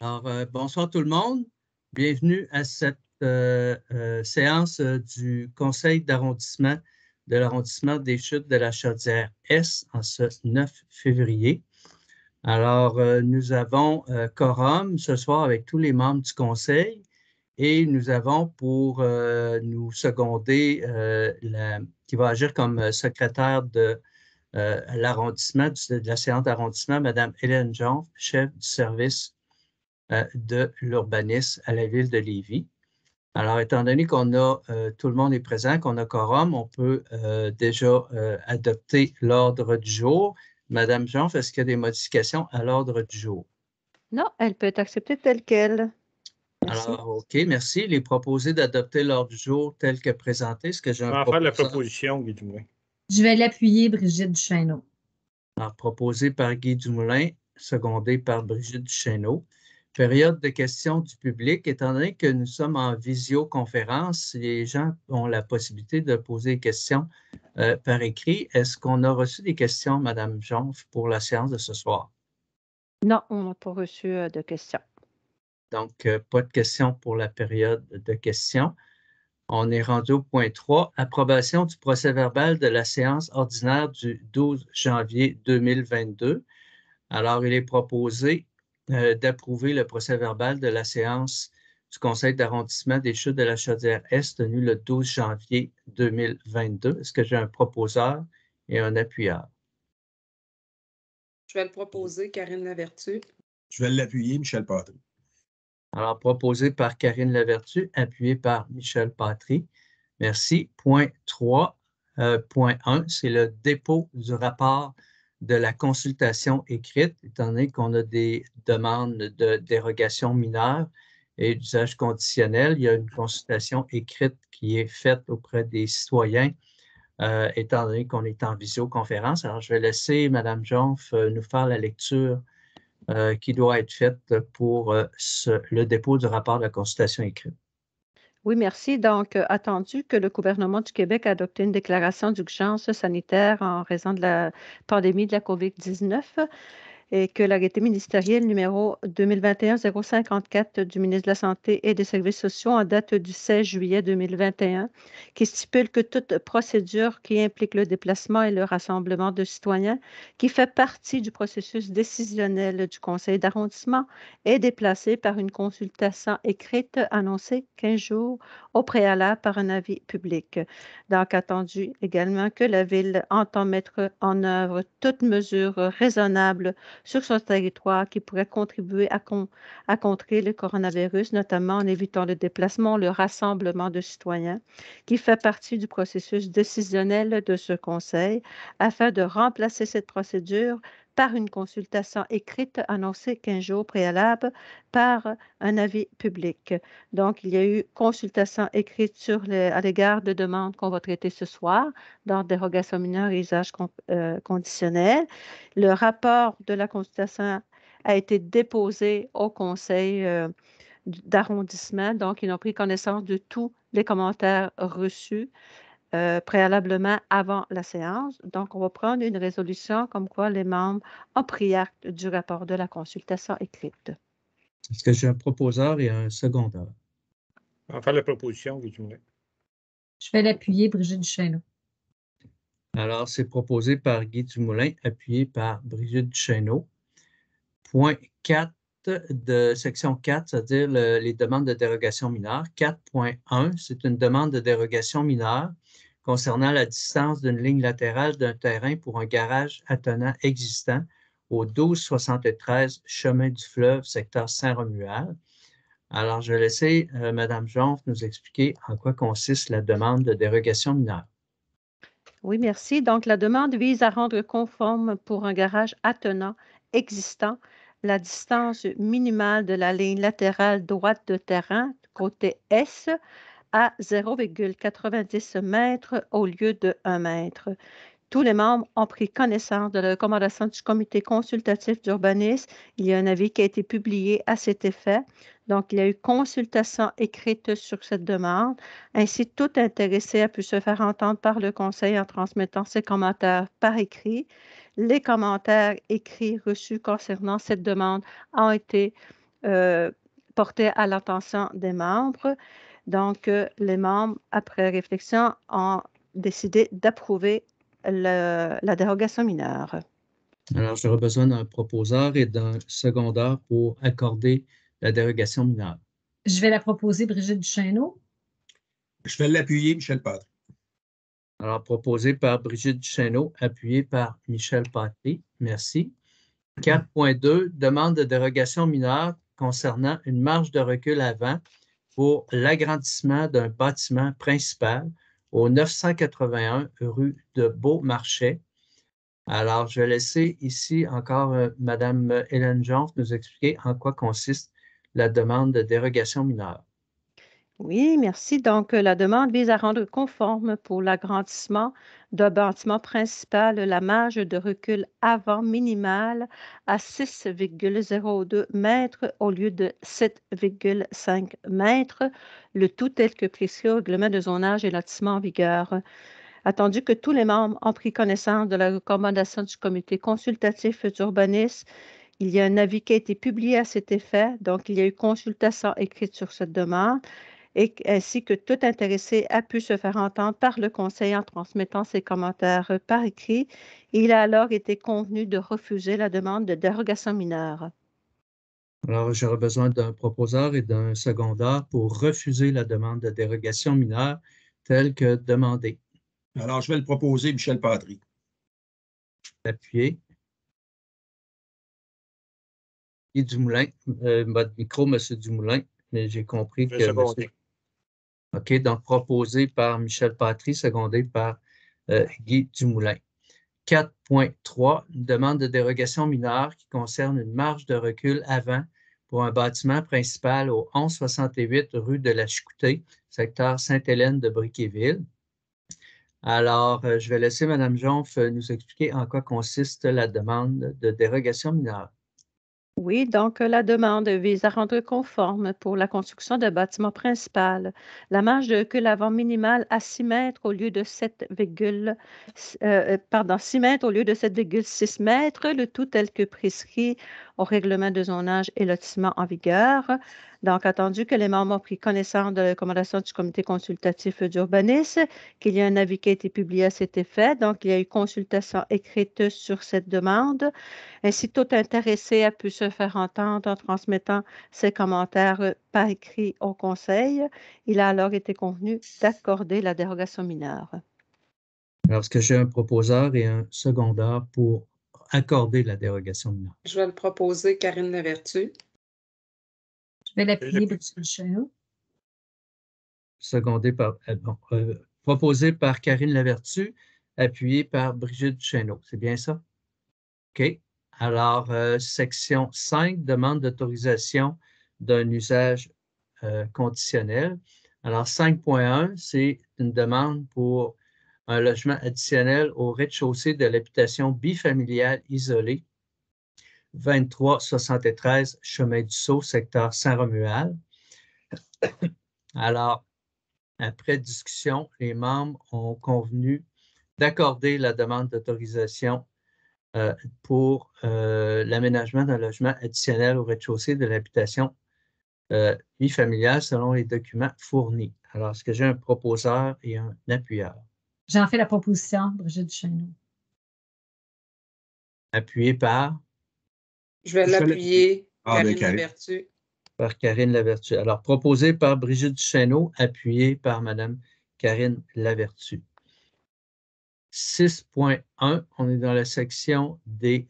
Alors, bonsoir tout le monde. Bienvenue à cette séance du Conseil d'arrondissement de l'arrondissement des Chutes de la Chaudière-Est en ce 9 février. Alors, nous avons quorum ce soir avec tous les membres du Conseil et nous avons pour nous seconder qui va agir comme secrétaire de l'arrondissement, de la séance d'arrondissement, Mme Hélène Jonf, chef du service de l'urbanisme à la ville de Lévis. Alors, étant donné qu'on a, tout le monde est présent, qu'on a quorum, on peut déjà adopter l'ordre du jour. Madame Jonf, est-ce qu'il y a des modifications à l'ordre du jour? Non, elle peut être acceptée telle qu'elle. Merci. Alors, OK, merci. Il est proposé d'adopter l'ordre du jour tel que présenté. Est-ce que j'ai un On va faire la proposeur? proposition, Guy Dumoulin. Je vais l'appuyer, Brigitte Duchesneau. Alors, proposé par Guy Dumoulin, secondé par Brigitte Duchesneau. Période de questions du public. Étant donné que nous sommes en visioconférence, les gens ont la possibilité de poser des questions par écrit. Est-ce qu'on a reçu des questions, Mme Jonf, pour la séance de ce soir? Non, on n'a pas reçu de questions. Donc, pas de questions pour la période de questions. On est rendu au point 3, approbation du procès-verbal de la séance ordinaire du 12 janvier 2022. Alors, il est proposé d'approuver le procès-verbal de la séance du Conseil d'arrondissement des Chutes de la Chaudière-Est tenue le 12 janvier 2022. Est-ce que j'ai un proposeur et un appuyeur? Je vais le proposer, Karine Lavertu. Je vais l'appuyer, Michel Patry. Alors, proposé par Karine Lavertu, appuyé par Michel Patry. Merci. Point 3, point 1, c'est le dépôt du rapport de la consultation écrite, étant donné qu'on a des demandes de dérogation mineure et d'usage conditionnel. Il y a une consultation écrite qui est faite auprès des citoyens, étant donné qu'on est en visioconférence. Alors, je vais laisser Mme Jonf nous faire la lecture qui doit être faite pour le dépôt du rapport de la consultation écrite. Oui, merci. Donc, attendu que le gouvernement du Québec a adopté une déclaration d'urgence sanitaire en raison de la pandémie de la COVID-19 et que l'arrêté ministériel numéro 2021-054 du ministre de la Santé et des Services sociaux en date du 16 juillet 2021, qui stipule que toute procédure qui implique le déplacement et le rassemblement de citoyens, qui fait partie du processus décisionnel du conseil d'arrondissement, est déplacée par une consultation écrite annoncée 15 jours au préalable par un avis public. Donc, attendu également que la Ville entend mettre en œuvre toute mesure raisonnable sur son territoire qui pourrait contribuer à contrer le coronavirus, notamment en évitant le déplacement, le rassemblement de citoyens, qui fait partie du processus décisionnel de ce Conseil, afin de remplacer cette procédure par une consultation écrite annoncée 15 jours préalable par un avis public. Donc, il y a eu consultation écrite à l'égard de demandes qu'on va traiter ce soir dans dérogation mineure et usage conditionnel. Le rapport de la consultation a été déposé au conseil d'arrondissement. Donc, ils ont pris connaissance de tous les commentaires reçus préalablement avant la séance. Donc, on va prendre une résolution comme quoi les membres ont pris acte du rapport de la consultation écrite. Est-ce que j'ai un proposeur et un secondeur? On va faire la proposition, Guy Dumoulin. Je vais l'appuyer, Brigitte Duchesneau. Alors, c'est proposé par Guy Dumoulin, appuyé par Brigitte Duchesneau. Point 4 de section 4, c'est-à-dire les demandes de dérogation mineure. 4.1, c'est une demande de dérogation mineure concernant la distance d'une ligne latérale d'un terrain pour un garage attenant existant au 1273 Chemin du Fleuve, secteur Saint-Romuald. Alors, je vais laisser Mme Jonf nous expliquer en quoi consiste la demande de dérogation mineure. Oui, merci. Donc, la demande vise à rendre conforme pour un garage attenant existant la distance minimale de la ligne latérale droite de terrain, côté S, à 0,90 mètres au lieu de 1 mètre. Tous les membres ont pris connaissance de la recommandation du comité consultatif d'urbanisme. Il y a un avis qui a été publié à cet effet. Donc, il y a eu consultation écrite sur cette demande. Ainsi, tout intéressé a pu se faire entendre par le conseil en transmettant ses commentaires par écrit. Les commentaires écrits reçus concernant cette demande ont été porté à l'attention des membres. Donc, les membres, après réflexion, ont décidé d'approuver la dérogation mineure. Alors, j'aurais besoin d'un proposeur et d'un secondeur pour accorder la dérogation mineure. Je vais la proposer, Brigitte Duchesneau. Je vais l'appuyer, Michel Patry. Alors, proposé par Brigitte Duchesneau, appuyé par Michel Patry. Merci. 4.2, demande de dérogation mineure concernant une marge de recul avant pour l'agrandissement d'un bâtiment principal au 981 rue de Beaumarchais. Alors, je vais laisser ici encore Mme Hélène Jones nous expliquer en quoi consiste la demande de dérogation mineure. Oui, merci. Donc, la demande vise à rendre conforme pour l'agrandissement d'un bâtiment principal la marge de recul avant minimale à 6,02 mètres au lieu de 7,5 mètres, le tout tel que prescrit au règlement de zonage et lotissement en vigueur. Attendu que tous les membres ont pris connaissance de la recommandation du comité consultatif d'urbanisme, il y a un avis qui a été publié à cet effet. Donc, il y a eu consultation écrite sur cette demande ainsi que tout intéressé a pu se faire entendre par le conseil en transmettant ses commentaires par écrit. Il a alors été convenu de refuser la demande de dérogation mineure. Alors, j'aurais besoin d'un proposeur et d'un secondeur pour refuser la demande de dérogation mineure telle que demandée. Alors, je vais le proposer, Michel Patry. Appuyé. Et Dumoulin, votre micro, M. Dumoulin, mais j'ai compris Je que... seconder. OK, donc proposé par Michel Patry, secondé par Guy Dumoulin. 4.3, une demande de dérogation mineure qui concerne une marge de recul avant pour un bâtiment principal au 1168 rue de la Chicoutée, secteur Sainte-Hélène de Briquéville. Alors, je vais laisser Mme Jonf nous expliquer en quoi consiste la demande de dérogation mineure. Oui, donc la demande vise à rendre conforme pour la construction d'un bâtiment principal la marge de recul avant minimale à 6 mètres au lieu de 6 mètres au lieu de 7,6 mètres, le tout tel que prescrit au règlement de zonage et lotissement en vigueur. Donc, attendu que les membres ont pris connaissance de la recommandation du comité consultatif d'urbanisme, qu'il y a un avis qui a été publié à cet effet. Donc, il y a eu consultation écrite sur cette demande. Ainsi, tout intéressé a pu se faire entendre en transmettant ses commentaires par écrit au conseil. Il a alors été convenu d'accorder la dérogation mineure. Alors, est-ce que j'ai un proposeur et un secondeur pour accorder la dérogation mineure? Je vais le proposer, Karine Lavertu. Je vais l'appuyer, Brigitte Duchesneau. Secondé par, proposé par Karine Lavertu, appuyé par Brigitte Duchesneau. C'est bien ça? OK. Alors, section 5, demande d'autorisation d'un usage conditionnel. Alors, 5.1, c'est une demande pour un logement additionnel au rez-de-chaussée de l'habitation bifamiliale isolée, 2373 Chemin du Sceau, secteur Saint-Romuald. Alors, après discussion, les membres ont convenu d'accorder la demande d'autorisation pour l'aménagement d'un logement additionnel au rez-de-chaussée de l'habitation bifamiliale selon les documents fournis. Alors, est-ce que j'ai un proposeur et un appuyeur? J'en fais la proposition, Brigitte Duchesneau. Appuyé par? Je vais l'appuyer, Karine Karine. Lavertu. Par Karine Lavertu. Alors, proposé par Brigitte Duchesneau, appuyé par Mme Karine Lavertu. 6.1, on est dans la section des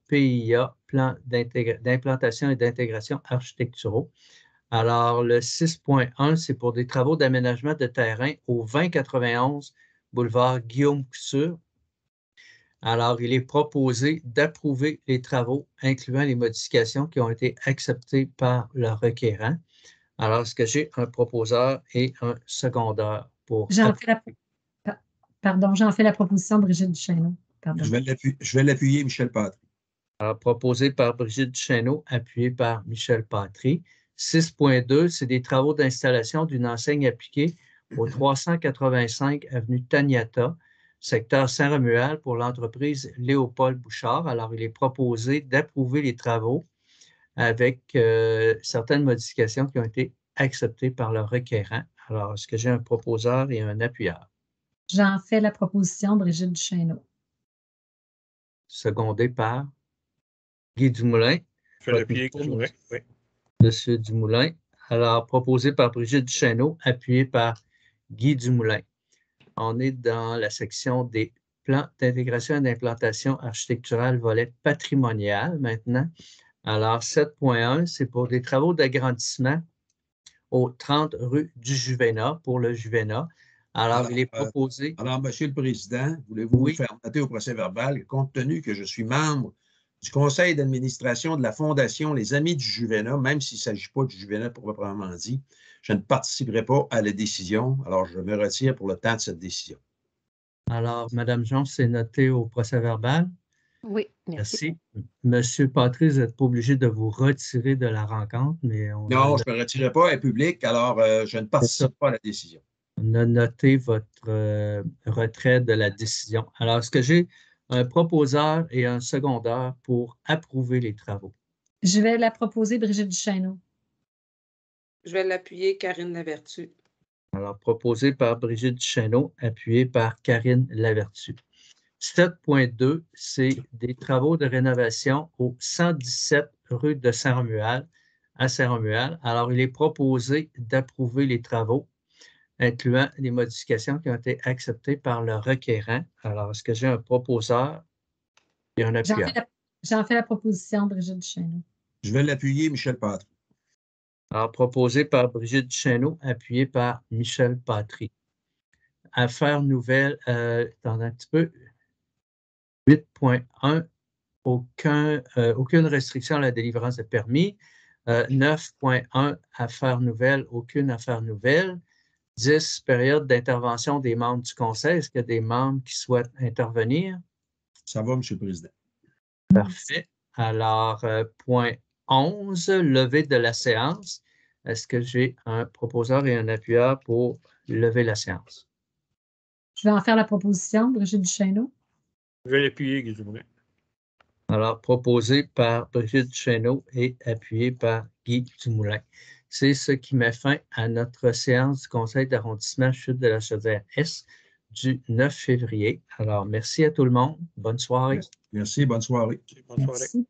PIA, plans d'implantation et d'intégration architecturaux. Alors, le 6.1, c'est pour des travaux d'aménagement de terrain au 2091 boulevard Guillaume Couture. Alors, il est proposé d'approuver les travaux, incluant les modifications qui ont été acceptées par le requérant. Alors, est-ce que j'ai un proposeur et un secondeur pour... J'en fais la proposition, Brigitte Duchesneau. Pardon. Je vais l'appuyer, Michel Patry. Alors, proposé par Brigitte Duchesneau, appuyé par Michel Patry. 6.2, c'est des travaux d'installation d'une enseigne appliquée au 385 avenue Taniata, secteur Saint-Romuald pour l'entreprise Léopold Bouchard. Alors, il est proposé d'approuver les travaux avec certaines modifications qui ont été acceptées par le requérant. Alors, est-ce que j'ai un proposeur et un appuyeur? J'en fais la proposition, Brigitte Duchesneau. Secondé par Guy Dumoulin. Je vais l'appuyer, Guy Dumoulin. Oui. Monsieur Dumoulin. Alors, proposé par Brigitte Duchesneau, appuyé par Guy Dumoulin. On est dans la section des plans d'intégration et d'implantation architecturale volet patrimonial maintenant. Alors, 7.1, c'est pour des travaux d'agrandissement au 30 rue du Juvénat, pour le Juvénat. Alors, il est proposé… Alors, Monsieur le Président, voulez-vous Oui. faire noter au procès-verbal, compte tenu que je suis membre du conseil d'administration de la Fondation Les Amis du Juvénat, même s'il ne s'agit pas du Juvénat proprement dit, je ne participerai pas à la décision. Alors, je me retire pour le temps de cette décision. Alors, Mme Jean, c'est noté au procès-verbal. Oui, merci. Monsieur Patry, vous n'êtes pas obligé de vous retirer de la rencontre, mais on non, je ne me retirerai pas, elle est publique, alors je ne participe pas à la décision. On a noté votre retrait de la décision. Alors, est-ce que j'ai un proposeur et un secondeur pour approuver les travaux? Je vais la proposer, Brigitte Duchesneau. Je vais l'appuyer, Karine Lavertu. Alors, proposé par Brigitte Duchesneau, appuyé par Karine Lavertu. 7.2, c'est des travaux de rénovation au 117 rue de Saint-Romuald, à Saint-Romuald. Alors, il est proposé d'approuver les travaux, incluant les modifications qui ont été acceptées par le requérant. Alors, est-ce que j'ai un proposeur et un appuyeur? J'en fais la proposition, Brigitte Duchesneau. Je vais l'appuyer, Michel Patry. Alors, proposé par Brigitte Duchesneau, appuyé par Michel Patry. Affaires nouvelles, attendez un petit peu. 8.1, aucune restriction à la délivrance de permis. 9.1, affaires nouvelles, aucune affaire nouvelle. 10, période d'intervention des membres du conseil. Est-ce qu'il y a des membres qui souhaitent intervenir? Ça va, M. le Président. Parfait. Alors, point 11, levée de la séance. Est-ce que j'ai un proposeur et un appuyeur pour lever la séance? Je vais en faire la proposition, Brigitte Duchesneau. Je vais l'appuyer, Guy Dumoulin. Alors, proposé par Brigitte Duchesneau et appuyé par Guy Dumoulin. C'est ce qui met fin à notre séance du Conseil d'arrondissement Chute de la Chaudière-Est du 9 février. Alors, merci à tout le monde. Bonne soirée. Merci, bonne soirée. Bonne soirée. Merci.